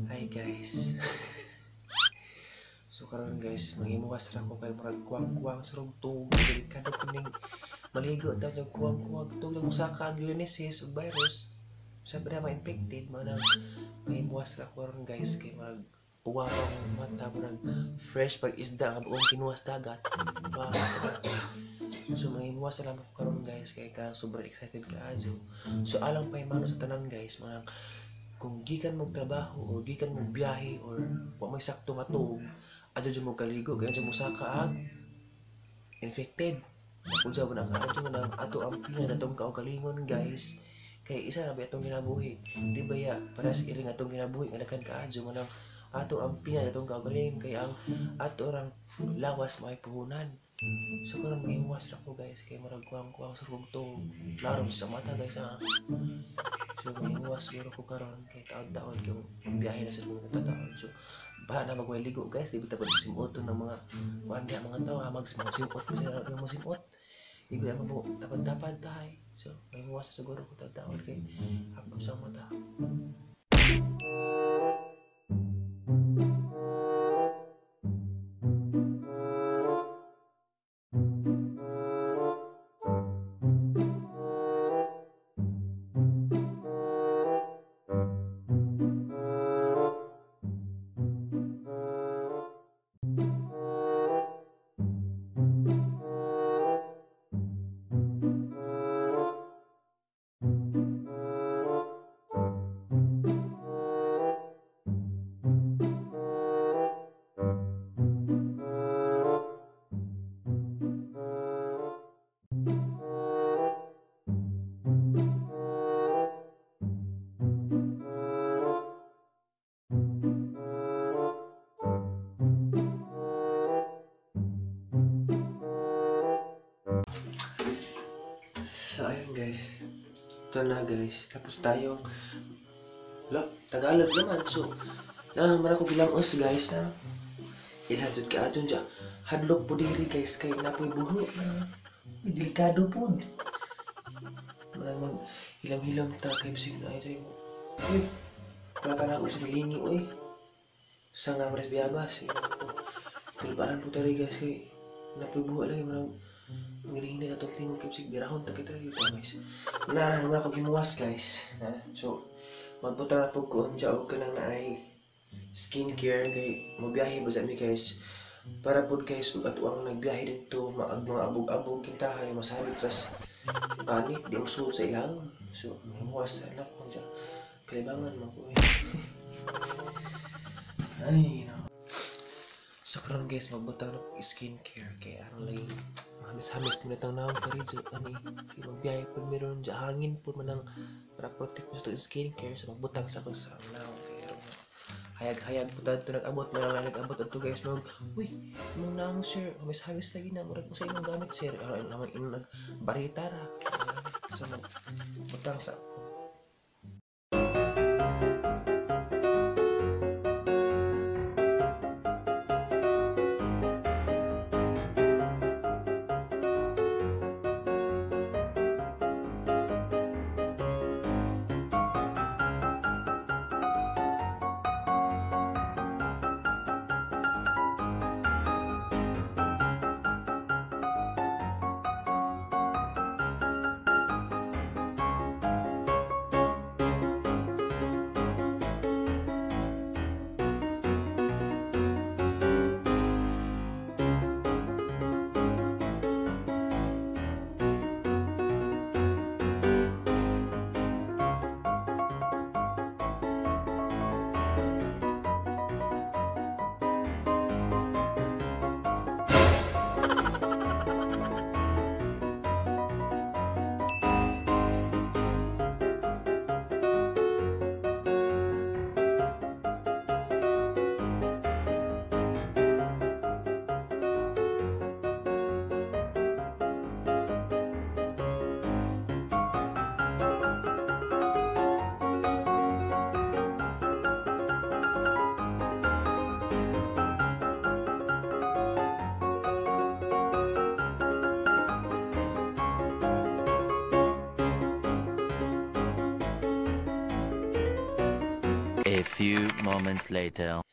Hai guys. So karon guys, mangimuwas ra ko kay murag kuwang-kuwang sarong tubig delikado kuning maligo ta yung kuwang-kuwang tubig usa ka Ulysses ug virus sa bada ma-infected mo nang mangimuwas ra ko karon guys kay murag uwawang mata murag fresh pag isda nga buong kinuwas dagat. Wow. So mangimuwas ra ko karon guys kay ka super excited kaayo. So alang paymano sa tanan guys, manang kung gikan mo trabaho o gikan mo biyahe or wa may sakto matug, adyo mo kaligo kaya adyo mo saka infected. Ako dyan mo na adyo mo na ato ang pinag atong kaugalingon guys. Kaya isa na ba atong ginabuhi? Di ba ya? Para sa iring atong ginabuhi nga nakan kaadyo mo nang ato ang pinag atong kaugalingon kaya ang ato orang lawas may puhunan. So karon mangiwas ra ko guys kay marag kuwang-kuwang sa rugtong larom sa mata guys ha. So mangiwas siguro ko karon kay taon-taon kay biyahe na sa mga taon. So bahala na magwaligo guys, di ba tapos simot ng mga wanda mga tao magsimot pa sila ng simot. Igo ya mo tapad-tapad tayo. So mangiwas siguro ko taon kay hapon sa mata. So ayun guys, ito na guys, tapos tayong Tagalog naman. So mara ko bilang us guys na ilhadjud ka adyon dya hadlok po diri guys kay napoy buho delikado po marang mag hilam-hilam ta kay bisig na ito mo uy kalatan ako sa lilingi uy sa nga mares biyabas kalbaan po tari guys kay napoy buho lagi marang Ngini-ngini na itong tingong kipsig birahon ta kita dito guys. Na ako gimuwas guys. So magpunta na po ko dyan o kanang na ay skincare kay mabiyahe ba sa mi guys. Para po guys ug ato ang nagbiyahe dito mga abog-abog kintahay masabi tras panik di mo sa ilang. So gimuwas anak ko dyan. Kailangan mo ko Ay no. So karon guys magpunta na po skincare kay ano lagi hamis-hamis po natang naon ka rin so ani kay magbiyahe po meron dyan hangin po manang para protect po sa skincare so magbutang sa sa naon kay hayag-hayag po tayo nag-abot na nag-abot ato guys mag uy mong naon sir hamis-hamis lagi na murag mo sa inyong gamit sir naman inyong nagbarita ra so magbutang sa ako. A few moments later.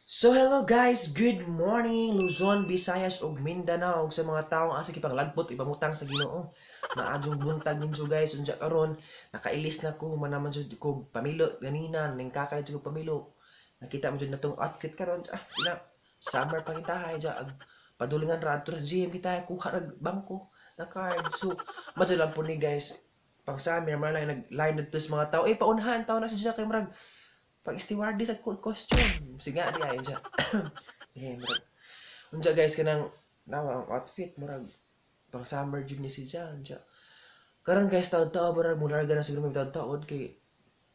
So hello guys, good morning Luzon, Visayas ug Mindanao ug sa mga taong asa kipanglagpot ipamutang sa Ginoo. Maadjong buntag ninyo guys, unsa karon nakailis na ko manaman jud ko pamilo ganina ning kakay jud ko pamilo. Nakita mo jud natong outfit karon ina summer pa kita hay ja ag padulingan ra adto sa gym kita kuha rag bangko na card. So madyo lang po ni guys pang summer man lang nag-line dito sa mga tao paunahan tao na siya kay murag pag stewardess sa costume sige di ayon siya murag unja guys kanang nawa ang outfit murag pang summer jud ni siya unja karon guys taud-taud murag mularga na siguro may taud-taud kay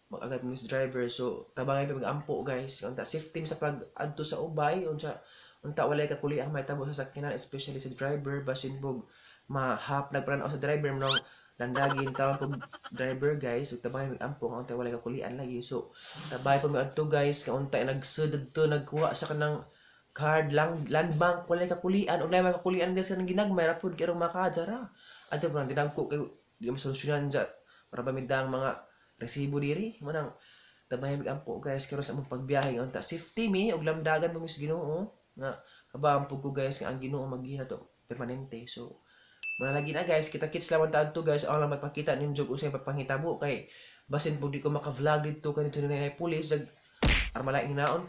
mag-agad mo sa driver so tabangay pa mag-ampo guys unta safety sa pag adto sa ubay unsa unta walay ka kuli ang may tabo sa sakyanan especially sa driver basin bog mahap nagpranaw sa driver mo landagin tawag ko driver guys ug tabay mag-ampo nga untay walay kakulian lagi so tabay pa mi adto guys ka untay nagsudad to nagkuha sa kanang card lang land bank walay kakulian ug nay kakulian guys kanang ginagmay ra pud kay makadara adto pa dinangko kay di mo solusyonan ja para bamidang mga resibo diri manang tabay mag-ampo guys karon sa among pagbiyahe unta safety mi ug lamdagan mo mis Ginoo nga kabahan pud ko guys nga ang Ginoo maghina to permanente so manalagi na guys, kita-kits lang to guys. Ako lang magpakita ninyo kung sa'yo pagpangitabo kay basin po di ko maka-vlog dito kay dito na pulis armalaing naon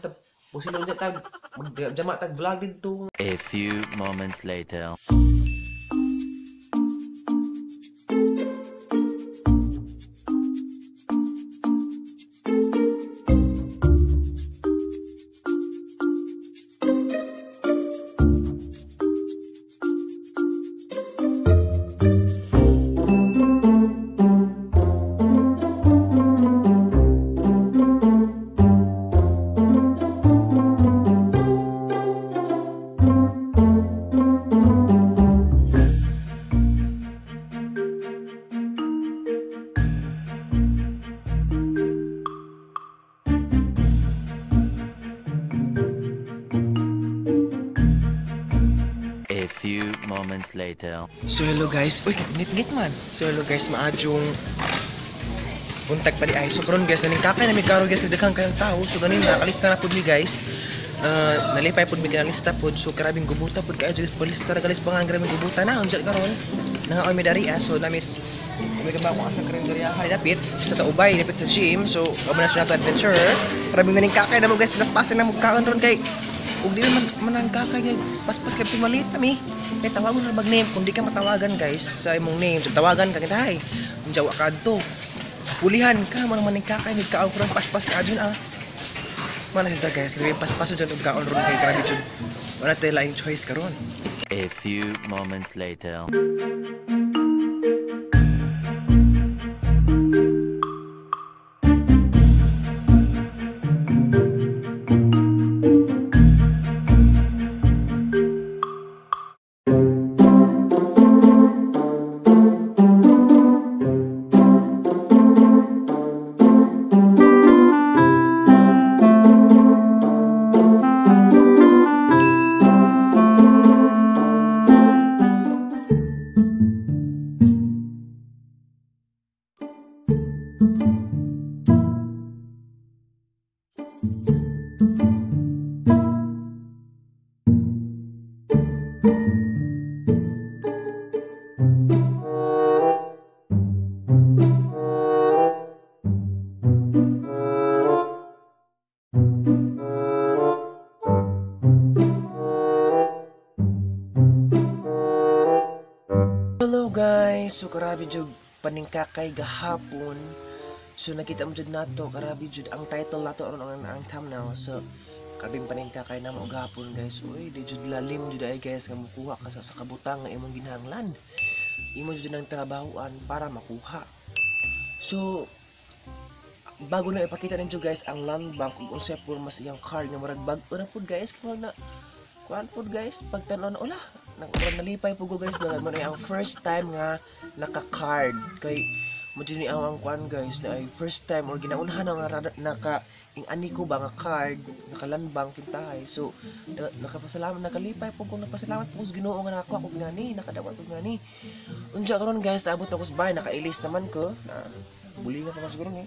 pusilon dyan tag magjama tag vlog dito. A few moments later. A few moments later. So hello guys, uy ngit-ngit man. So hello guys, maadjong buntag pa di ay. So karon guys, naning kakay na mi karo guys daghang kayong tao. So ganin nakalista na pud mi guys. Nalipay pud mi kanang lista pud. So karabing gubuta pud kay guys polista ra galis pangan grabing gubuta na unsa karon. Nangaoy mi dari so namis may gamba ko asa karinderya hay dapit sa ubay dapit sa gym. So kamo na nato adventure. Karabing naning kakay na mo guys, paspasan na mo kaon ron kay ug di man ang kakay kay paspas kay si malita mi. Kay tawagon ra mag name kung di ka matawagan guys sa imong name. So tawagan ka kita hay. Unjawa kadto. Pulihan ka man maning kakay ni kaon ron paspas ka adun Mana siya guys, kaya paspas dyan ug kaon ron kay grabe jud. Wala tay laing choice karon. A few moments later. Hello guys, so karabi jud paningkakay gahapon. So nakita mo jud nato karabi jud ang title nato aron ang thumbnail. So kabing paningkakay na mo gahapon guys. Uy, di jud lalim jud ay guys nga mukuha ka sa kabutang nga imong ginahanglan. Imo jud nang trabahoan para makuha. So bago na ipakita ninyo guys ang land bank kung unsay pormas iyang card nga murag bag-o na pud guys kung na kuan pud guys pagtan-aw na ula nalipay po ko guys ba mo na ang first time nga naka-card kay mo ni ang kuan guys na ay first time or ginaunhan nga naka ani ko ba nga card nakalandbang kintahay so nakapasalamat nakalipay po kung napasalamat po sa Ginoo nga nako ako ngani nakadawat ko ngani unja karon guys naabot ako sa bahay nakailis naman ko bulingan pa siguro ni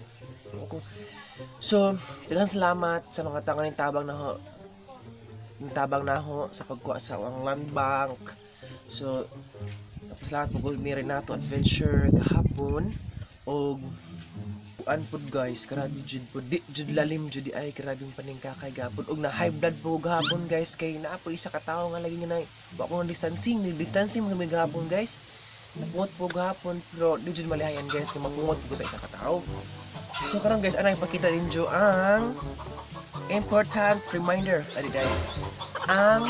ako So, daghang salamat sa mga tangan ng tabang na ho. Yung tabang na ho sa pagkuha sa ang land bank. So, salamat po ni Renato Adventure kahapon. O, pud guys, grabe jud po. Di jud lalim jud di ay grabe paningkakay gapon. Og na high blood po gapon guys kay naa po isa ka tawo nga lagi nga wa ko distancing kami gapon guys. Napungot po gapon pero di jud malihayan guys kay mapungot po sa isa ka tawo. So karon guys, anay ipakita ninyo ang important reminder adi guys. Ang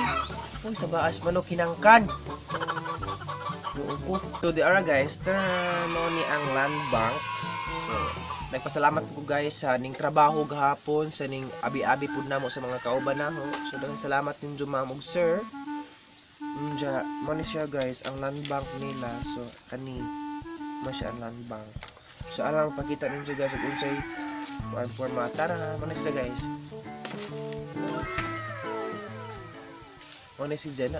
sa baas manok hinangkan. So the ara guys, mo ni ang land bank. So nagpasalamat po guys sa ning trabaho gahapon, sa ning abi-abi pud namo sa mga kauban naho. So daghang salamat ninyo ma'am ug sir. Mo ni siya guys ang land bank nila. So kani mo siya ang land bank. So alang pakita ninyo guys ug unsay format. Tara, mo ni siya guys. Mo ni si Jenna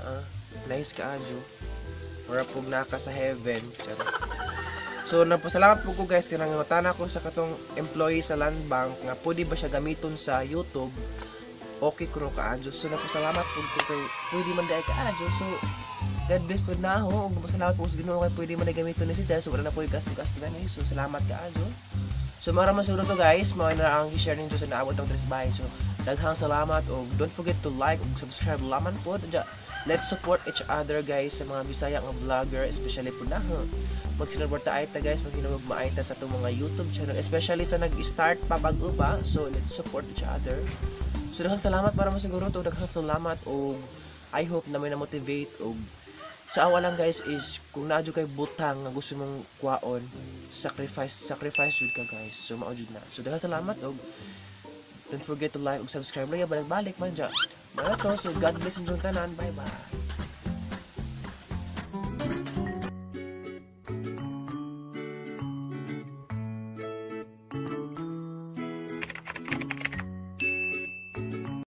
nice kaayo. Mura pug naka sa heaven. So nagpasalamat po ko guys kanang matana ko sa katong employee sa land bank nga pwede ba siya gamiton sa YouTube. Okay kuno kaadyo. So nagpasalamat po ko kay pwede man dai kaadyo. So God bless po na ho. Ug pasalamat po sa Ginoo kay pwede man na gamiton ni si Jess. So wala na po gasto-gasto gani. So salamat kaadyo. So maraming siguro to guys, mao na ang i-share ninyo sa naabot ang tres bahay. So daghang salamat ug don't forget to like ug subscribe laman po. Let's support each other guys sa mga Bisaya nga vlogger, especially po na magsinuporta ay ta guys, maghinugog maayta sa itong mga YouTube channel, especially sa nag-start pa pag-upa. So let's support each other. So daghang salamat para mo siguro to, daghang salamat ug I hope na may na-motivate ug sa awa lang guys is kung naadyo kay butang nga gusto mong kwaon, sacrifice jud ka guys. So mao jud na. So daghang salamat ug don't forget to like ug subscribe lang balik-balik man dya. So God bless inyong tanan. Bye bye.